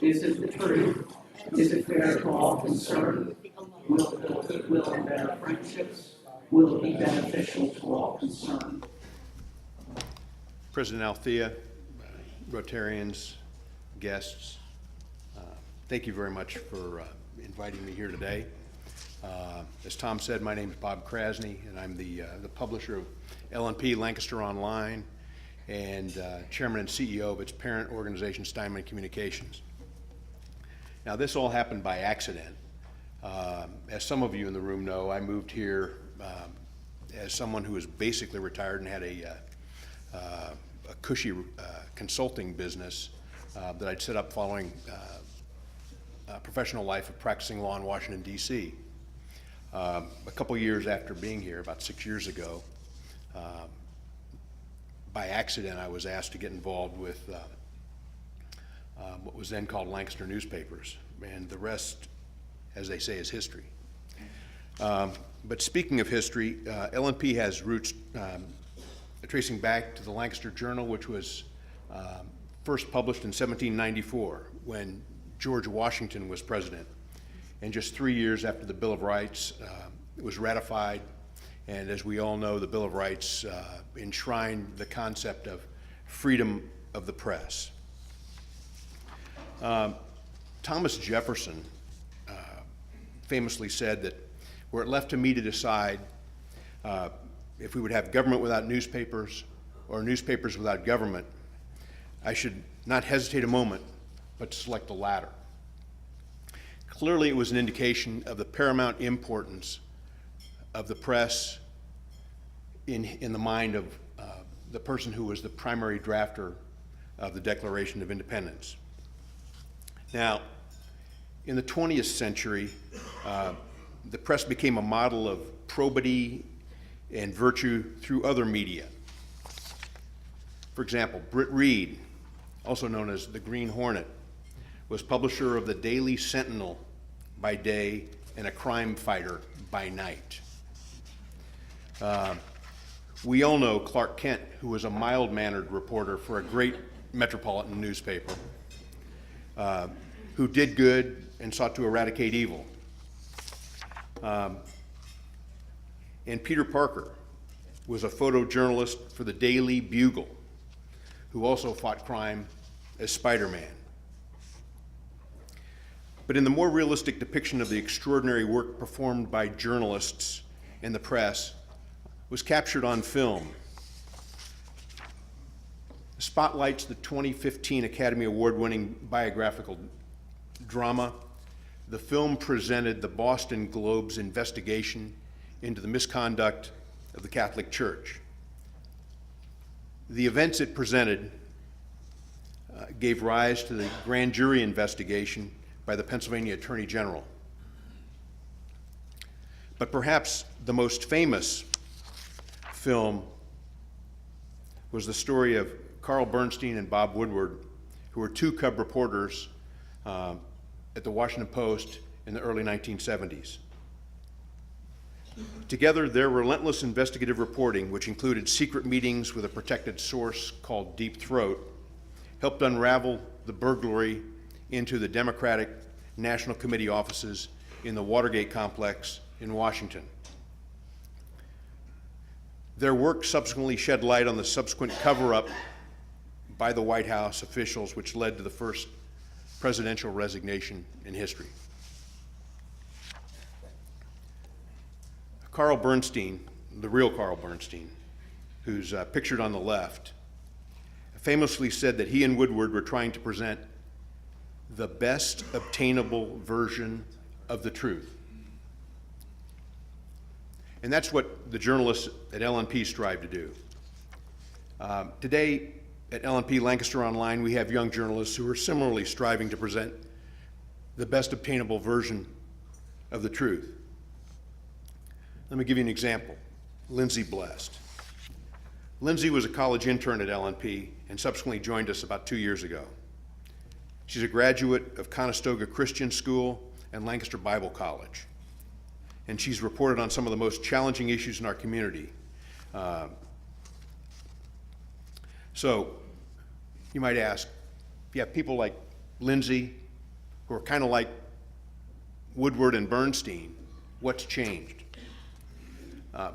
Is it the truth? Is it fair to all concerned? Will it build goodwill and better friendships? Will it be beneficial to all concerned? President Althea, Rotarians, guests, thank you very much for inviting me here today. As Tom said, my name is Bob Krasne, and I'm the publisher of LNP, Lancaster Online, and chairman and CEO of its parent organization, Steinman Communications. Now, this all happened by accident. As some of you in the room know, I moved here as someone who was basically retired and had a cushy consulting business that I'd set up following a professional life of practicing law in Washington, D.C. A couple years after being here, about 6 years ago, by accident I was asked to get involved with what was then called Lancaster newspapers, and the rest, as they say, is history. But speaking of history, LNP has roots tracing back to the Lancaster Journal, which was first published in 1794 when George Washington was president. And just 3 years after the Bill of Rights was ratified, and as we all know, the Bill of Rights enshrined the concept of freedom of the press. Thomas Jefferson famously said that were it left to me to decide if we would have government without newspapers or newspapers without government, I should not hesitate a moment, but select the latter. Clearly, it was an indication of the paramount importance of the press in the mind of the person who was the primary drafter of the Declaration of Independence. Now, in the 20th century, the press became a model of probity and virtue through other media. For example, Britt Reed, also known as the Green Hornet, was publisher of the Daily Sentinel by day and a crime fighter by night. We all know Clark Kent, who was a mild-mannered reporter for a great metropolitan newspaper, who did good and sought to eradicate evil. And Peter Parker was a photojournalist for the Daily Bugle, who also fought crime as Spider-Man. But in the more realistic depiction of the extraordinary work performed by journalists and the press was captured on film. It spotlights the 2015 Academy Award-winning biographical drama. The film presented the Boston Globe's investigation into the misconduct of the Catholic Church. The events it presented gave rise to the grand jury investigation by the Pennsylvania Attorney General. But perhaps the most famous film was the story of Carl Bernstein and Bob Woodward, who were two cub reporters at the Washington Post in the early 1970s. Together, their relentless investigative reporting, which included secret meetings with a protected source called Deep Throat, helped unravel the burglary into the Democratic National Committee offices in the Watergate complex in Washington. Their work subsequently shed light on the subsequent cover-up by the White House officials, which led to the first presidential resignation in history. Carl Bernstein, the real Carl Bernstein, who's pictured on the left, famously said that he and Woodward were trying to present the best obtainable version of the truth. And that's what the journalists at LNP strive to do. Today at LNP Lancaster Online, we have young journalists who are similarly striving to present the best obtainable version of the truth. Let me give you an example. Lindsay Blest. Lindsay was a college intern at LNP and subsequently joined us about 2 years ago. She's a graduate of Conestoga Christian School and Lancaster Bible College. And she's reported on some of the most challenging issues in our community. So you might ask, you have people like Lindsay who are kind of like Woodward and Bernstein, what's changed?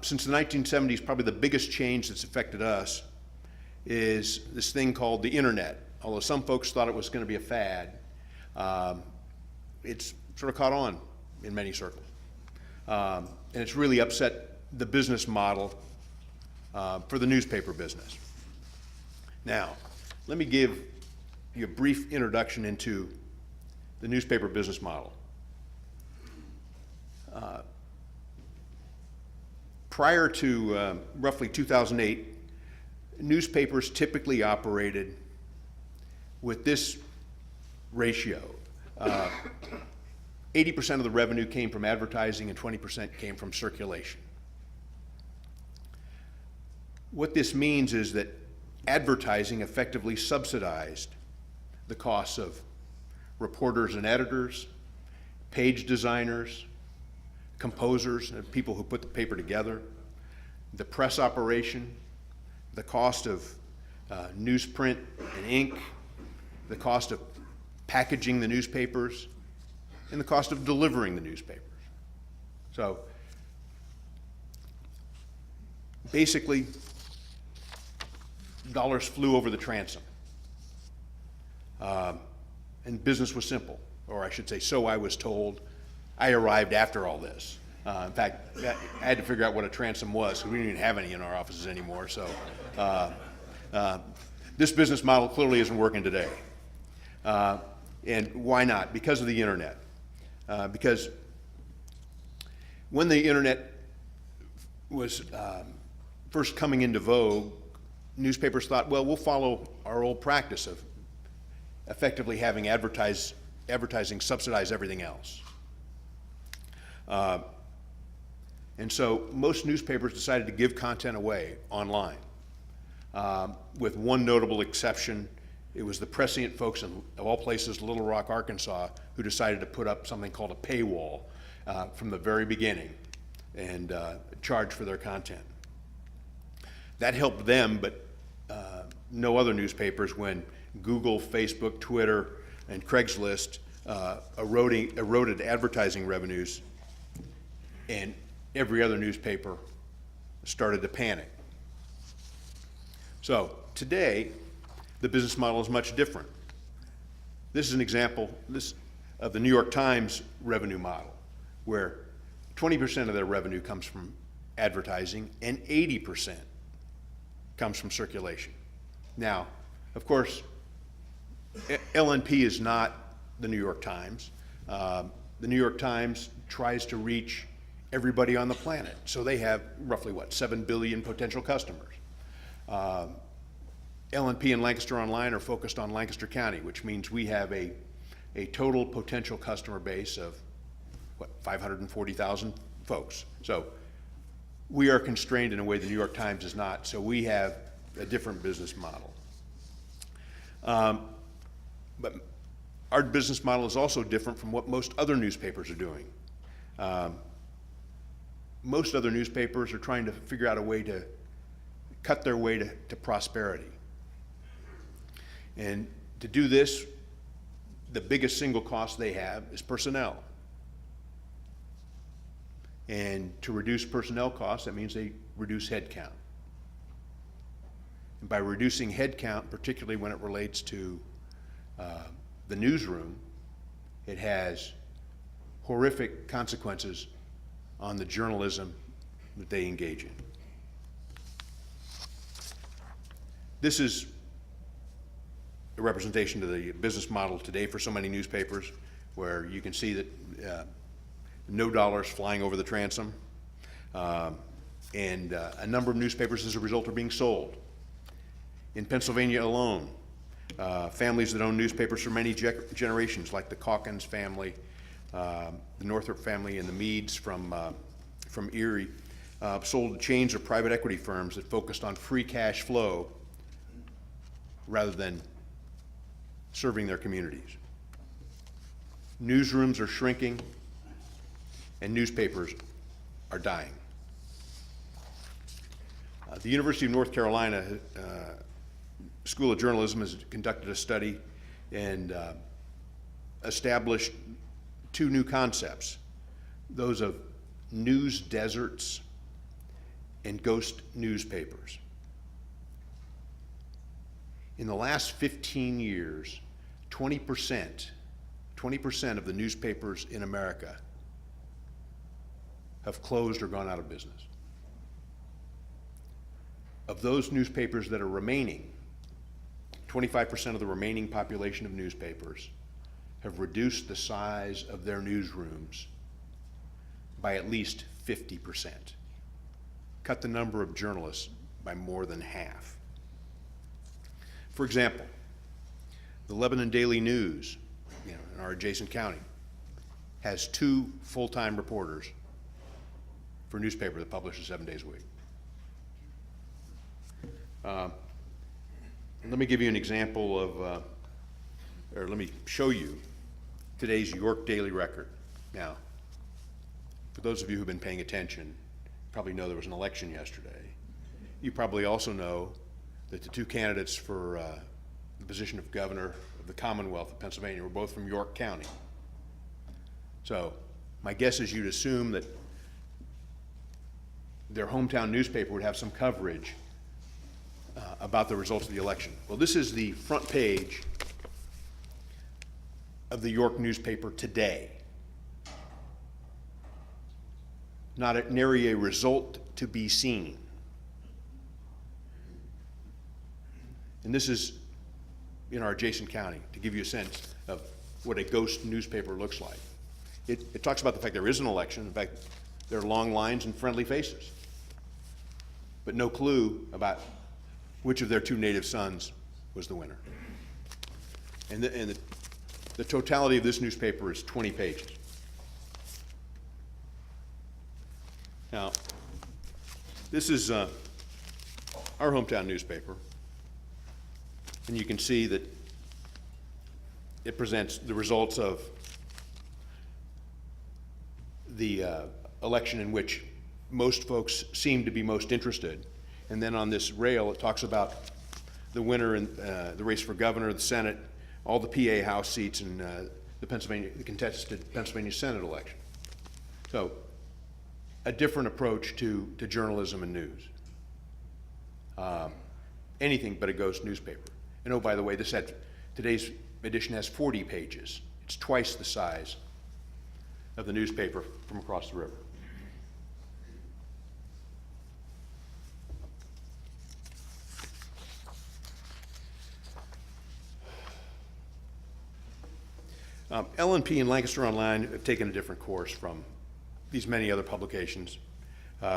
Since the 1970s, probably the biggest change that's affected us is this thing called the internet. Although some folks thought it was going to be a fad, it's sort of caught on in many circles. And it's really upset the business model for the newspaper business. Now, let me give you a brief introduction into the newspaper business model. Prior to roughly 2008, newspapers typically operated with this ratio. 80% of the revenue came from advertising and 20% came from circulation. What this means is that advertising effectively subsidized the costs of reporters and editors, page designers, composers, and people who put the paper together, the press operation, the cost of newsprint and ink, the cost of packaging the newspapers, and the cost of delivering the newspapers. So basically, dollars flew over the transom. And business was simple, or I should say, so I was told. I arrived after all this. In fact, I had to figure out what a transom was, because we didn't even have any in our offices anymore. So this business model clearly isn't working today. And why not? Because of the internet. Because when the internet was first coming into vogue, newspapers thought, well, we'll follow our old practice of effectively having advertising subsidize everything else. And so most newspapers decided to give content away online, with one notable exception. It was the prescient folks in, of all places, Little Rock, Arkansas, who decided to put up something called a paywall from the very beginning and charge for their content. That helped them, but no other newspapers when Google, Facebook, Twitter, and Craigslist eroded advertising revenues, and every other newspaper started to panic. So today, the business model is much different. This is an example of the New York Times revenue model, where 20% of their revenue comes from advertising and 80% comes from circulation. Now, of course, LNP is not the New York Times. The New York Times tries to reach everybody on the planet. So they have roughly, 7 billion potential customers. LNP and Lancaster Online are focused on Lancaster County, which means we have a total potential customer base of, 540,000 folks. So we are constrained in a way the New York Times is not, so we have a different business model. But our business model is also different from what most other newspapers are doing. Most other newspapers are trying to figure out a way to cut their way to prosperity. And to do this, the biggest single cost they have is personnel. And to reduce personnel costs, that means they reduce headcount. And by reducing headcount, particularly when it relates to the newsroom, it has horrific consequences on the journalism that they engage in. This is a representation of the business model today for so many newspapers, where you can see that no dollars flying over the transom, and a number of newspapers as a result are being sold. In Pennsylvania alone, families that own newspapers for many generations, like the Calkins family, the Northrop family, and the Meads from Erie, sold to chains of private equity firms that focused on free cash flow rather than serving their communities. Newsrooms are shrinking, and newspapers are dying. The University of North Carolina School of Journalism has conducted a study, and established two new concepts, those of news deserts and ghost newspapers. In the last 15 years, 20% of the newspapers in America have closed or gone out of business. Of those newspapers that are remaining, 25% of the remaining population of newspapers have reduced the size of their newsrooms by at least 50%. Cut the number of journalists by more than half. For example, the Lebanon Daily News, in our adjacent county, has 2 full-time reporters for a newspaper that publishes 7 days a week. Let me give you an example of, or let me show you today's York Daily Record. Now, for those of you who've been paying attention, you probably know there was an election yesterday. You probably also know that the 2 candidates for the position of governor of the Commonwealth of Pennsylvania were both from York County. So my guess is you'd assume that their hometown newspaper would have some coverage about the results of the election. Well, this is the front page of the York newspaper today. Not nary a result to be seen. And this is in our adjacent county, to give you a sense of what a ghost newspaper looks like. It talks about the fact there is an election. In fact, there are long lines and friendly faces, but no clue about which of their 2 native sons was the winner. And the totality of this newspaper is 20 pages. Now, this is our hometown newspaper, and you can see that it presents the results of the election in which most folks seem to be most interested. And then on this rail, it talks about the winner in the race for governor, the Senate, all the PA House seats, and the contested Pennsylvania Senate election. So, a different approach to journalism and news. Anything but a ghost newspaper. And oh, by the way, today's edition has 40 pages. It's twice the size of the newspaper from across the river. LNP and Lancaster Online have taken a different course from these many other publications.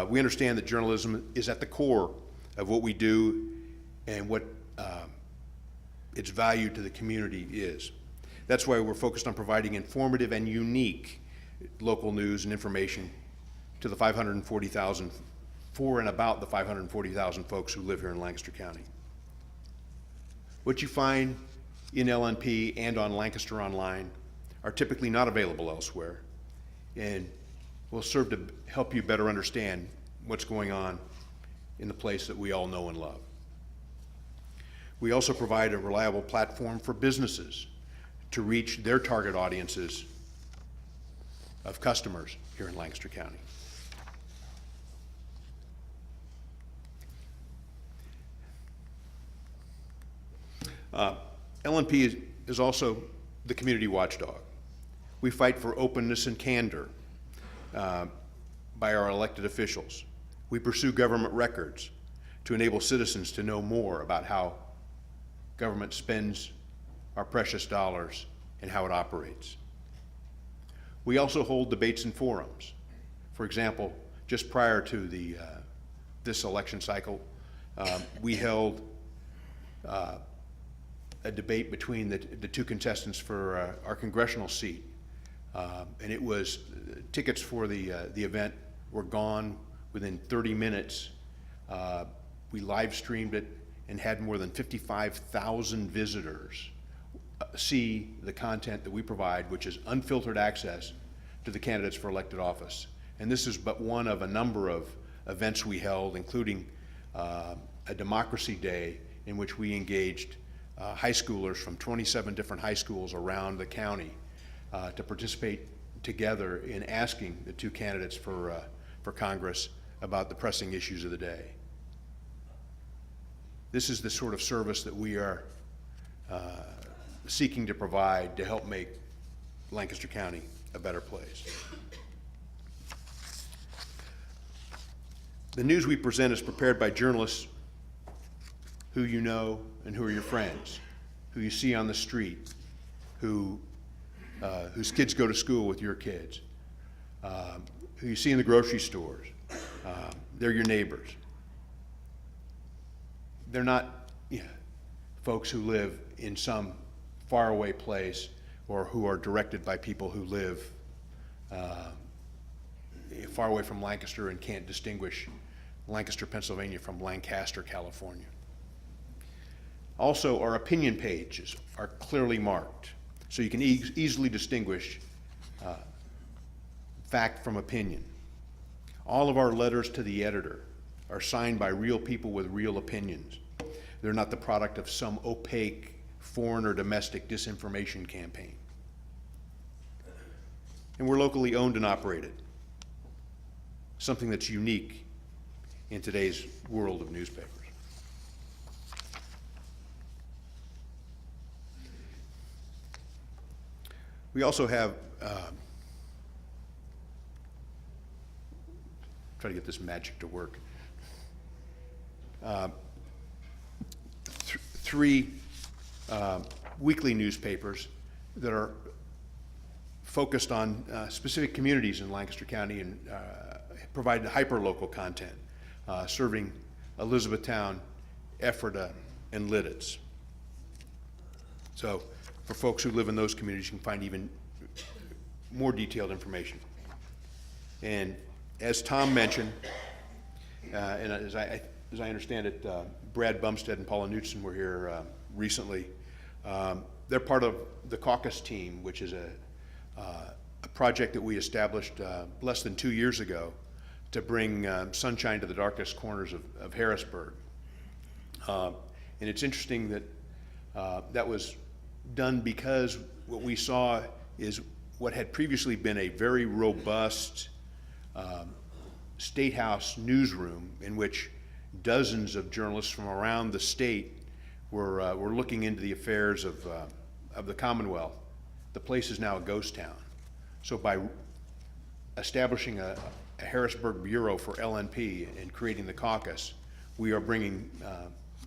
We understand that journalism is at the core of what we do and what its value to the community is. That's why we're focused on providing informative and unique local news and information to the 540,000, for and about the 540,000 folks who live here in Lancaster County. What you find in LNP and on Lancaster Online are typically not available elsewhere, and will serve to help you better understand what's going on in the place that we all know and love. We also provide a reliable platform for businesses to reach their target audiences of customers here in Lancaster County. LNP is also the community watchdog. We fight for openness and candor by our elected officials. We pursue government records to enable citizens to know more about how government spends our precious dollars and how it operates. We also hold debates and forums. For example, just prior to this election cycle, we held a debate between the 2 contestants for our congressional seat. And it was, tickets for the event were gone within 30 minutes. We live streamed it and had more than 55,000 visitors see the content that we provide, which is unfiltered access to the candidates for elected office. And this is but one of a number of events we held, including a Democracy Day in which we engaged high schoolers from 27 different high schools around the county to participate together in asking the two candidates for Congress about the pressing issues of the day. This is the sort of service that we are seeking to provide to help make Lancaster County a better place. The news we present is prepared by journalists who you know and who are your friends, who you see on the street, whose kids go to school with your kids, who you see in the grocery stores. They're your neighbors. They're not folks who live in some faraway place or who are directed by people who live far away from Lancaster and can't distinguish Lancaster, Pennsylvania from Lancaster, California. Also, our opinion pages are clearly marked, so you can easily distinguish fact from opinion. All of our letters to the editor are signed by real people with real opinions. They're not the product of some opaque foreign or domestic disinformation campaign. And we're locally owned and operated, something that's unique in today's world of newspapers. We also have, try to get this magic to work, three weekly newspapers that are focused on specific communities in Lancaster County and provide hyper-local content, serving Elizabethtown, Ephrata, and Lidditz. So for folks who live in those communities, you can find even more detailed information. And as Tom mentioned, and as I understand it, Brad Bumstead and Paula Knutson were here recently. They're part of the caucus team, which is a project that we established less than 2 years ago to bring sunshine to the darkest corners of Harrisburg. And it's interesting that that was done because what we saw is what had previously been a very robust State House newsroom in which dozens of journalists from around the state were looking into the affairs of the Commonwealth. The place is now a ghost town. So by establishing a Harrisburg bureau for LNP and creating the caucus, we are bringing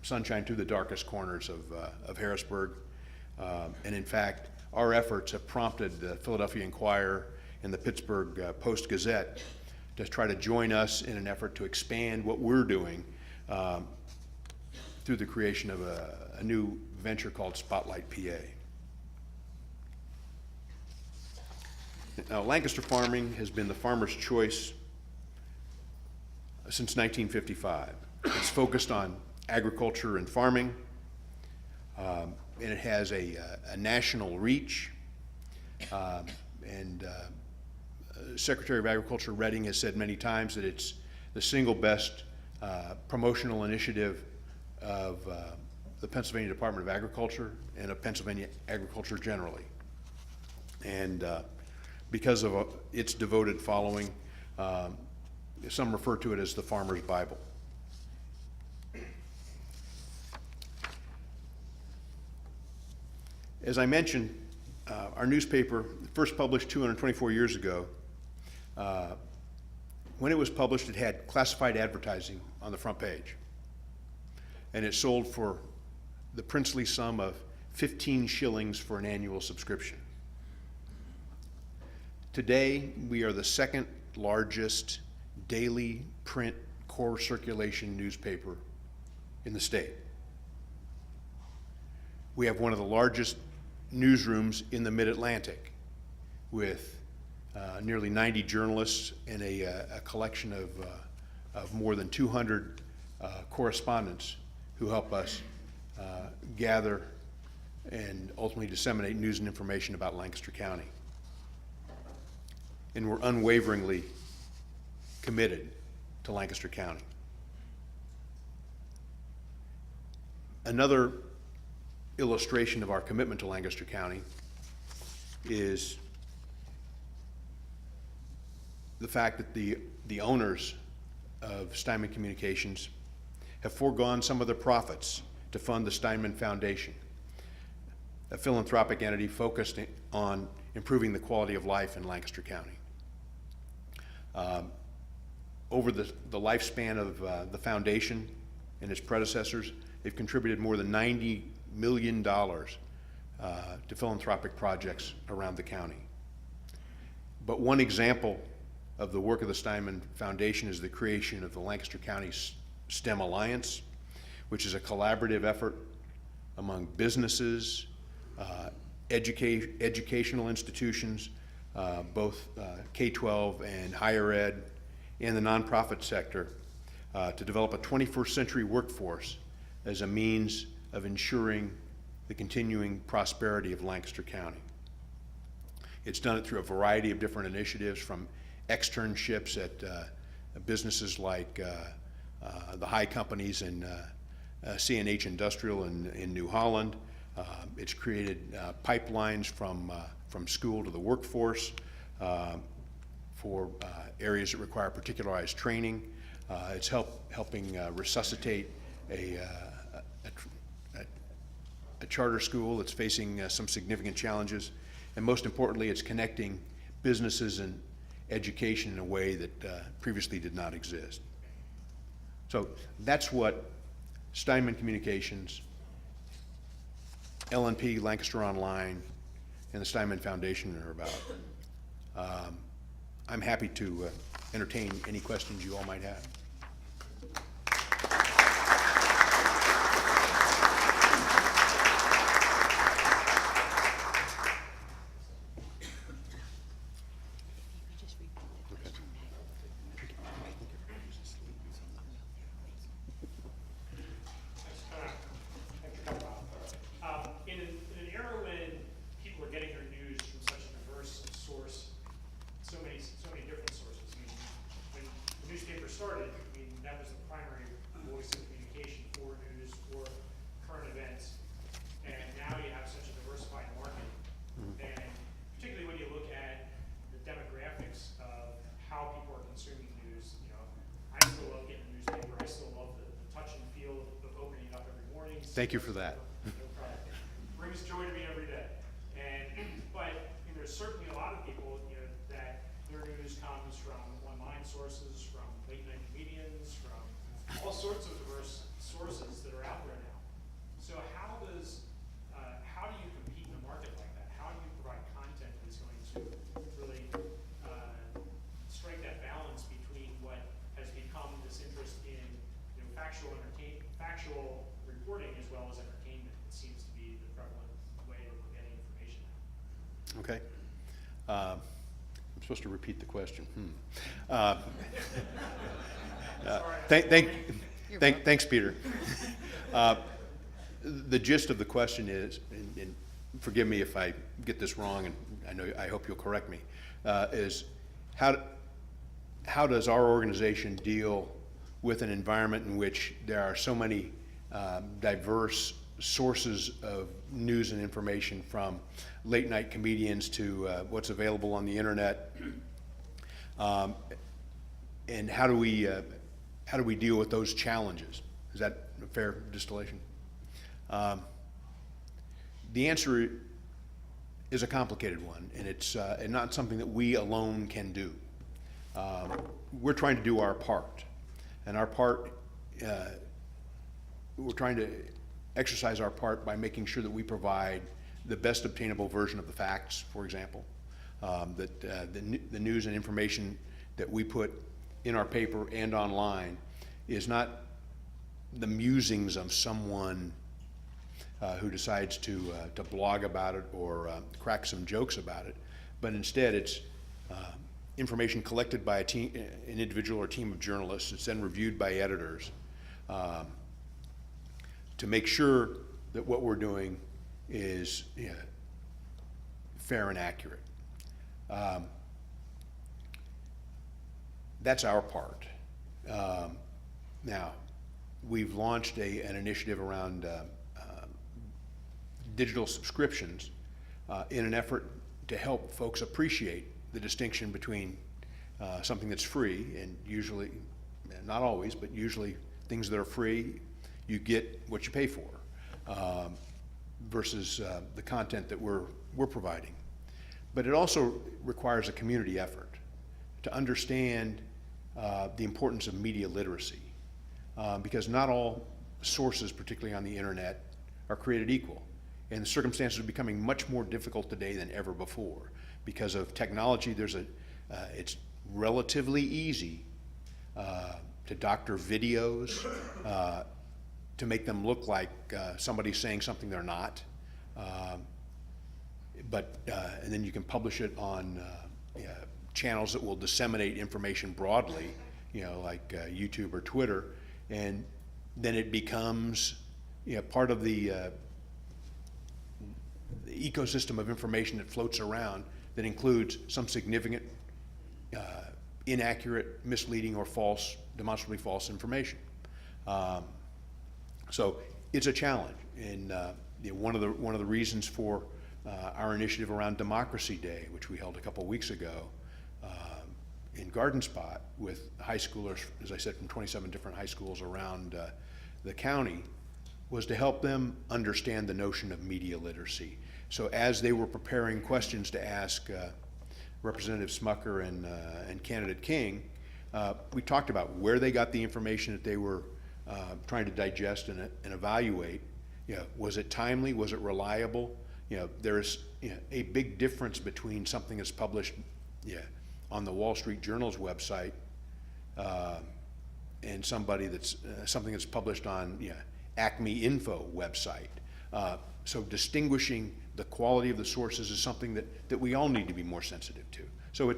sunshine to the darkest corners of Harrisburg. And in fact, our efforts have prompted the Philadelphia Inquirer and the Pittsburgh Post-Gazette to try to join us in an effort to expand what we're doing through the creation of a new venture called Spotlight PA. Now, Lancaster farming has been the farmer's choice since 1955. It's focused on agriculture and farming, and it has a national reach. Secretary of Agriculture Redding has said many times that it's the single best promotional initiative of the Pennsylvania Department of Agriculture and of Pennsylvania agriculture generally. And because of its devoted following, some refer to it as the Farmer's Bible. As I mentioned, our newspaper, first published 224 years ago, when it was published, it had classified advertising on the front page. And it sold for the princely sum of 15 shillings for an annual subscription. Today, we are the second largest daily print core circulation newspaper in the state. We have one of the largest newsrooms in the Mid-Atlantic with nearly 90 journalists and a collection of more than 200 correspondents who help us gather and ultimately disseminate news and information about Lancaster County. And we're unwaveringly committed to Lancaster County. Another illustration of our commitment to Lancaster County is the fact that the owners of Steinman Communications have foregone some of their profits to fund the Steinman Foundation, a philanthropic entity focused on improving the quality of life in Lancaster County. Over the lifespan of the foundation and its predecessors, they've contributed more than $90 million to philanthropic projects around the county. But one example of the work of the Steinman Foundation is the creation of the Lancaster County STEM Alliance, which is a collaborative effort among businesses, educational institutions, both K-12 and higher ed, and the nonprofit sector, to develop a 21st century workforce as a means of ensuring the continuing prosperity of Lancaster County. It's done it through a variety of different initiatives, from externships at businesses like the High Companies in C&H Industrial in New Holland. It's created pipelines from school to the workforce for areas that require particularized training. It's helping resuscitate a charter school that's facing some significant challenges. And most importantly, it's connecting businesses and education in a way that previously did not exist. So that's what Steinman Communications, LNP, Lancaster Online, and the Steinman Foundation are about. I'm happy to entertain any questions you all might have. Started, I mean, that was the primary voice of communication for news, for current events, and now you have such a diversified market. And particularly when you look at the demographics of how people are consuming news, you know, I still love getting a newspaper. I still love the touch and feel of opening it up every morning. Thank you for that. No problem. Brings joy to me every day. But there's certainly a lot of people, you know, that their news comes from online sources, from late night comedians, from all sorts of diverse sources that are out there now. So how do you compete in a market like that? How do you provide content that's going to really strike that balance between what has become this interest in, you know, factual reporting as well as entertainment? It seems to be the prevalent way that we're getting information now. Okay. I'm supposed to repeat the question. Thanks, Peter. The gist of the question is, and forgive me if I get this wrong, and I hope you'll correct me, is how does our organization deal with an environment in which there are so many diverse sources of news and information, from late night comedians to what's available on the internet, and how do we deal with those challenges? Is that a fair distillation? The answer is a complicated one, and it's not something that we alone can do. We're trying to do our part, and our part, we're trying to exercise our part by making sure that we provide the best obtainable version of the facts, for example, that the news and information that we put in our paper and online is not the musings of someone who decides to blog about it or crack some jokes about it, but instead it's information collected by an individual or team of journalists. It's then reviewed by editors to make sure that what we're doing is fair and accurate. That's our part. Now, we've launched an initiative around digital subscriptions in an effort to help folks appreciate the distinction between something that's free, and usually, not always, but usually things that are free, you get what you pay for, versus the content that we're providing. But it also requires a community effort to understand the importance of media literacy, because not all sources, particularly on the internet, are created equal. And the circumstances are becoming much more difficult today than ever before. Because of technology, it's relatively easy to doctor videos, to make them look like somebody's saying something they're not. And then you can publish it on channels that will disseminate information broadly, like YouTube or Twitter, and then it becomes part of the ecosystem of information that floats around that includes some significant inaccurate, misleading, or false, demonstrably false information. So it's a challenge, and one of the reasons for our initiative around Democracy Day, which we held a couple weeks ago in Garden Spot with high schoolers, as I said, from 27 different high schools around the county, was to help them understand the notion of media literacy. So as they were preparing questions to ask Representative Smucker and Candidate King, we talked about where they got the information that they were trying to digest and evaluate. Was it timely? Was it reliable? There's a big difference between something that's published on the Wall Street Journal's website and something that's published on Acme Info website. So distinguishing the quality of the sources is something that we all need to be more sensitive to. So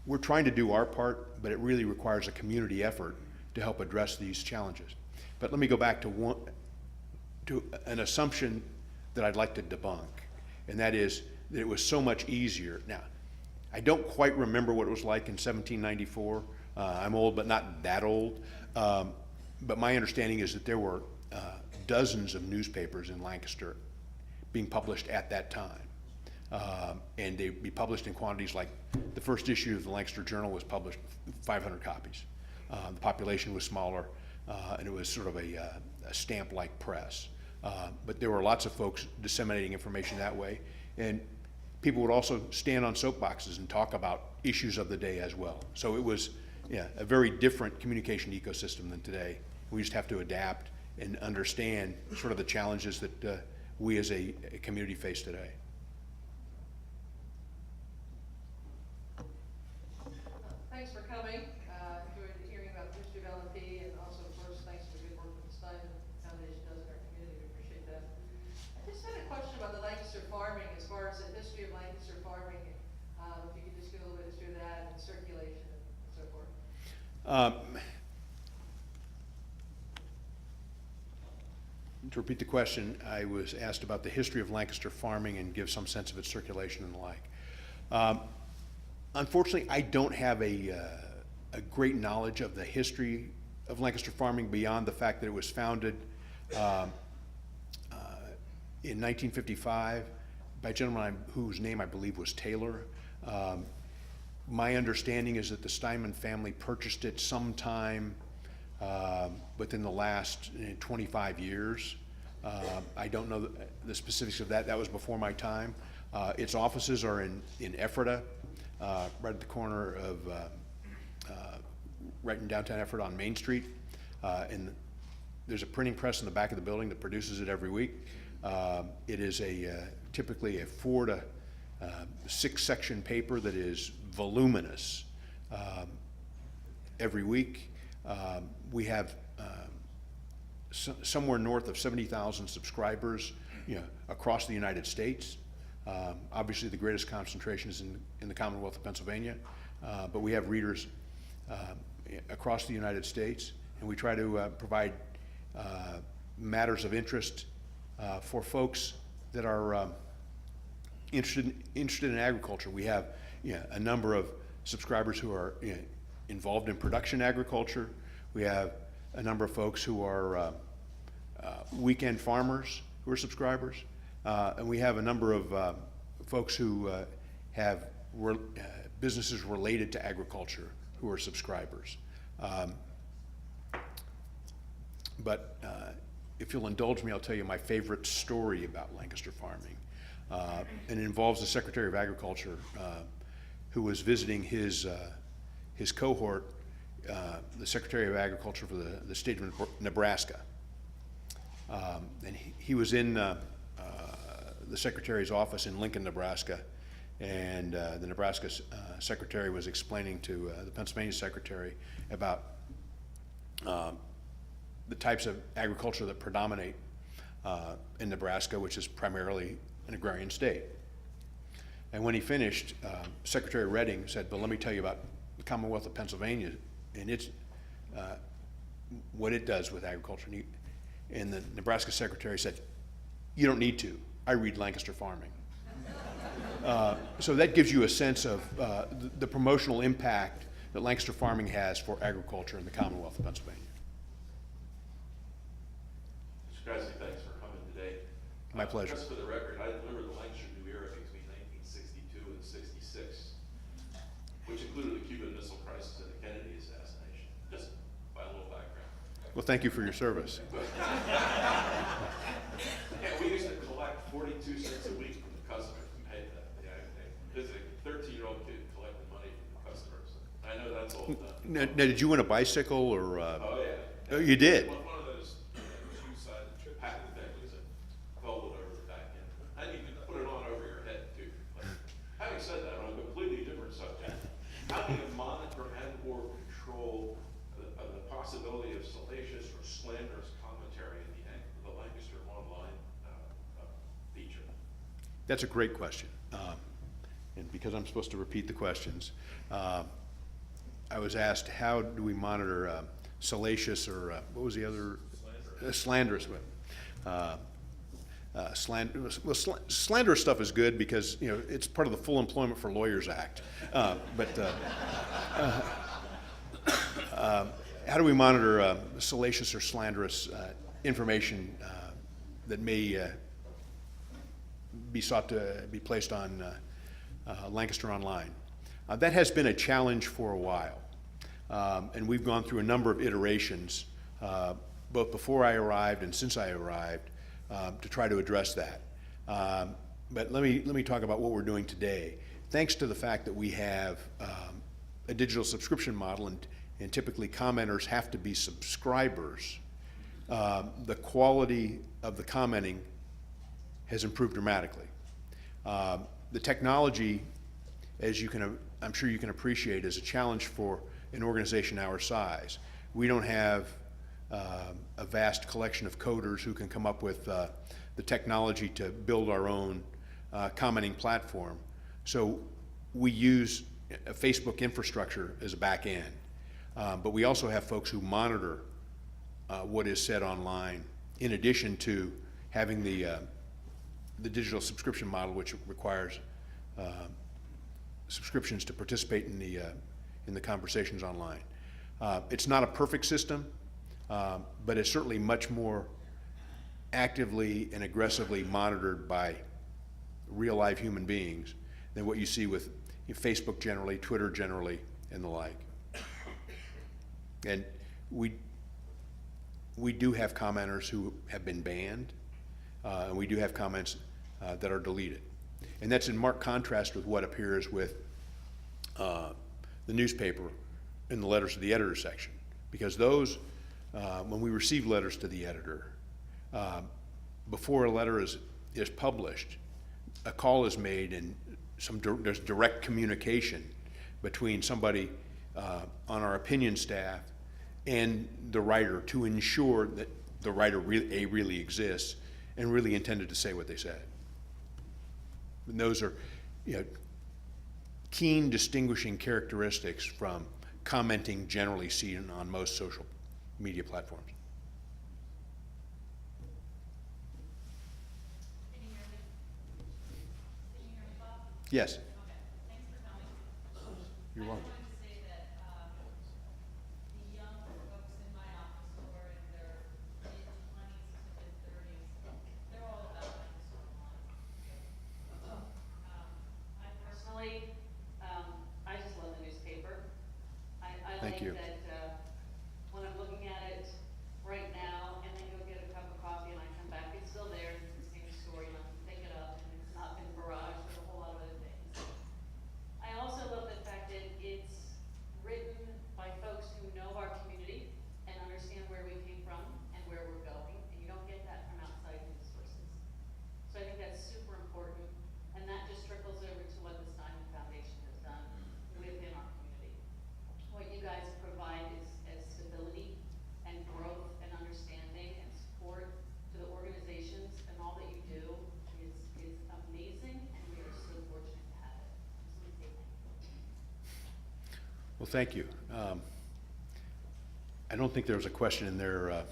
we're trying to do our part, but it really requires a community effort to help address these challenges. But let me go back to an assumption that I'd like to debunk, and that is that it was so much easier. Now, I don't quite remember what it was like in 1794. I'm old, but not that old. But my understanding is that there were dozens of newspapers in Lancaster being published at that time. And they'd be published in quantities like the first issue of the Lancaster Journal was published 500 copies. The population was smaller, and it was sort of a stamp-like press. But there were lots of folks disseminating information that way. And people would also stand on soapboxes and talk about issues of the day as well. So it was a very different communication ecosystem than today. We just have to adapt and understand sort of the challenges that we as a community face today. Thanks for coming. Enjoyed hearing about the history of L&P, and also, of course, thanks for the good work that the Steinman Foundation does in our community. We appreciate that. I just had a question about the Lancaster farming, as far as the history of Lancaster farming. If you could just give a little bit of history of that and circulation and so forth. To repeat the question, I was asked about the history of Lancaster farming and give some sense of its circulation and the like. Unfortunately, I don't have a great knowledge of the history of Lancaster farming beyond the fact that it was founded in 1955 by a gentleman whose name I believe was Taylor. My understanding is that the Steinman family purchased it sometime within the last 25 years. I don't know the specifics of that. That was before my time. Its offices are in Ephrata, right at the corner of, right in downtown Ephrata on Main Street. And there's a printing press in the back of the building that produces it every week. It is typically a 4 to 6 section paper that is voluminous every week. We have somewhere north of 70,000 subscribers, across the United States. Obviously, the greatest concentration is in the Commonwealth of Pennsylvania, but we have readers across the United States, and we try to provide matters of interest for folks that are interested in agriculture. We have a number of subscribers who are involved in production agriculture. We have a number of folks who are weekend farmers who are subscribers. And we have a number of folks who have businesses related to agriculture who are subscribers. But if you'll indulge me, I'll tell you my favorite story about Lancaster farming. And it involves the Secretary of Agriculture who was visiting his cohort, the Secretary of Agriculture for the state of Nebraska. And he was in the Secretary's office in Lincoln, Nebraska, and the Nebraska Secretary was explaining to the Pennsylvania Secretary about the types of agriculture that predominate in Nebraska, which is primarily an agrarian state. And when he finished, Secretary Redding said, "But let me tell you about the Commonwealth of Pennsylvania and its what it does with agriculture." And the Nebraska Secretary said, "You don't need to. I read Lancaster Farming." So that gives you a sense of the promotional impact that Lancaster Farming has for agriculture in the Commonwealth of Pennsylvania. Mr. Krasne, thanks for coming today. My pleasure. Just for the record, I remember the Lancaster New Era between 1962 and 66, which included the Cuban Missile Crisis and the Kennedy assassination, just by a little background. Well, thank you for your service. Yeah, we used to collect 42 cents a week from the customers and pay them. Yeah, there's a 13-year-old kid collecting money from the customers. I know that's all done. Now, did you win a bicycle or? Oh, yeah. Oh, you did? One of those two-sided patent things that folded over the back end. And you can put it on over your head, too. Like, having said that, on a completely different subject, how do you monitor and or control the possibility of salacious or slanderous commentary in the Lancaster Online feature? That's a great question. And because I'm supposed to repeat the questions, I was asked, how do we monitor salacious or what was the other? Slanderous. Slanderous stuff is good because it's part of the Full Employment for Lawyers Act. How do we monitor salacious or slanderous information that may be sought to be placed on Lancaster Online? That has been a challenge for a while, and we've gone through a number of iterations, both before I arrived and since I arrived, to try to address that. But let me talk about what we're doing today. Thanks to the fact that we have a digital subscription model, and typically commenters have to be subscribers, the quality of the commenting has improved dramatically. The technology, as I'm sure you can appreciate, is a challenge for an organization our size. We don't have a vast collection of coders who can come up with the technology to build our own commenting platform. So we use a Facebook infrastructure as a back end, but we also have folks who monitor what is said online, in addition to having the digital subscription model, which requires subscriptions to participate in the conversations online. It's not a perfect system, but it's certainly much more actively and aggressively monitored by real live human beings than what you see with Facebook generally, Twitter generally, and the like. And we do have commenters who have been banned, and we do have comments that are deleted. And that's in marked contrast with what appears with the newspaper in the letters to the editor section. Because those, when we receive letters to the editor, before a letter is published, a call is made and there's direct communication between somebody on our opinion staff and the writer to ensure that the writer really exists and really intended to say what they said. And those are keen distinguishing characteristics from commenting generally seen on most social media platforms. Can you hear me? Can you hear me, Bob? Yes. Okay, thanks for coming. You're welcome. I wanted to say that the young folks in my office who are in their mid-20s to mid-30s, they're all about Lancaster Online. I personally, I you. That, when I'm looking at it right now, and then go get a cup of coffee and I come back, it's still there, it's the same story, and I can pick it up, and it's not been barraged with a whole lot of other things. I also love the fact that it's written by folks who know our community and understand where we came from and where we're going, and you don't get that from outside news sources. So I think that's super important, and that just trickles over to what the Steinman Foundation has done within our community. What you guys provide is stability and growth and understanding and support to the organizations, and all that you do is amazing, and we are so fortunate to have it. So we say thank you. Well, thank you. I don't think there was a question in there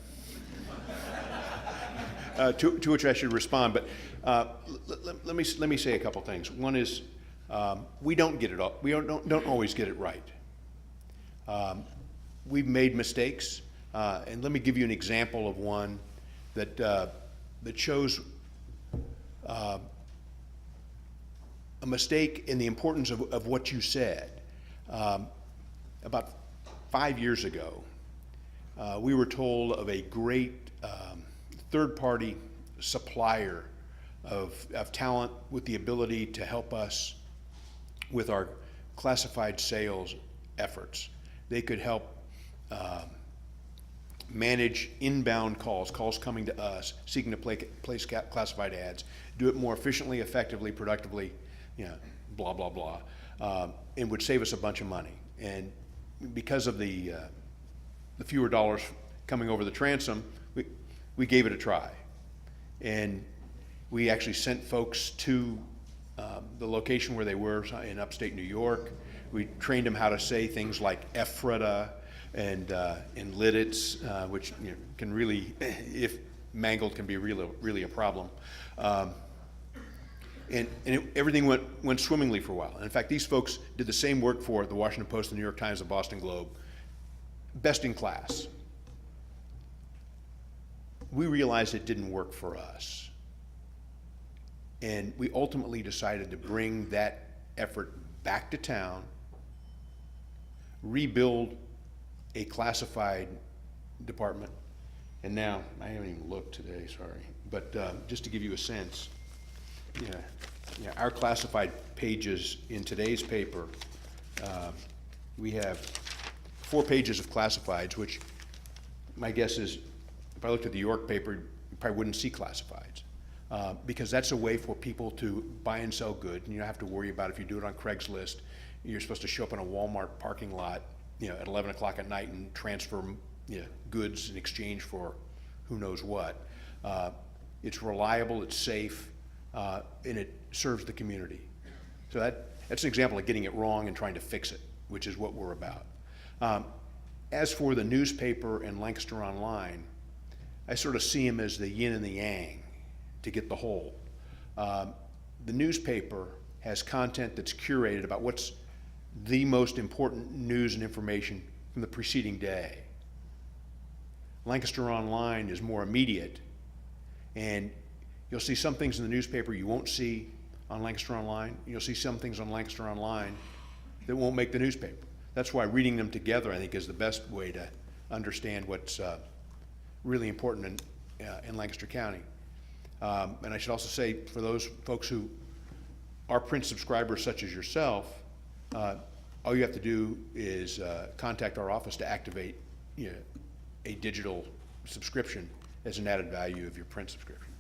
to which I should respond, but let me say a couple things. One is we don't get it all. We don't always get it right. We've made mistakes, and let me give you an example of one that shows a mistake in the importance of what you said. About 5 years ago, we were told of a great third-party supplier of talent with the ability to help us with our classified sales efforts. They could help manage inbound calls coming to us, seeking to place classified ads, do it more efficiently, effectively, productively, blah, blah, blah, and would save us a bunch of money. And because of the fewer dollars coming over the transom, we gave it a try. And we actually sent folks to the location where they were in upstate New York. We trained them how to say things like Ephrata and Lidditz, which can really, if mangled, can be really a problem. Everything went swimmingly for a while. And in fact, these folks did the same work for the Washington Post, the New York Times, the Boston Globe, best in class. We realized it didn't work for us. And we ultimately decided to bring that effort back to town, rebuild a classified department. And now, I haven't even looked today, sorry, but just to give you a sense, our classified pages in today's paper, we have 4 pages of classifieds, which my guess is, if I looked at the York paper, you probably wouldn't see classifieds. Because that's a way for people to buy and sell goods, and you don't have to worry about if you do it on Craigslist, you're supposed to show up in a Walmart parking lot, at 11 o'clock at night and transfer goods in exchange for who knows what. It's reliable, it's safe, and it serves the community. So that's an example of getting it wrong and trying to fix it, which is what we're about. As for the newspaper and Lancaster Online, I sort of see them as the yin and the yang to get the whole. The newspaper has content that's curated about what's the most important news and information from the preceding day. Lancaster Online is more immediate, and you'll see some things in the newspaper you won't see on Lancaster Online. You'll see some things on Lancaster Online that won't make the newspaper. That's why reading them together, I think, is the best way to understand what's really important in Lancaster County. And I should also say, for those folks who are print subscribers such as yourself, all you have to do is contact our office to activate a digital subscription as an added value of your print subscription.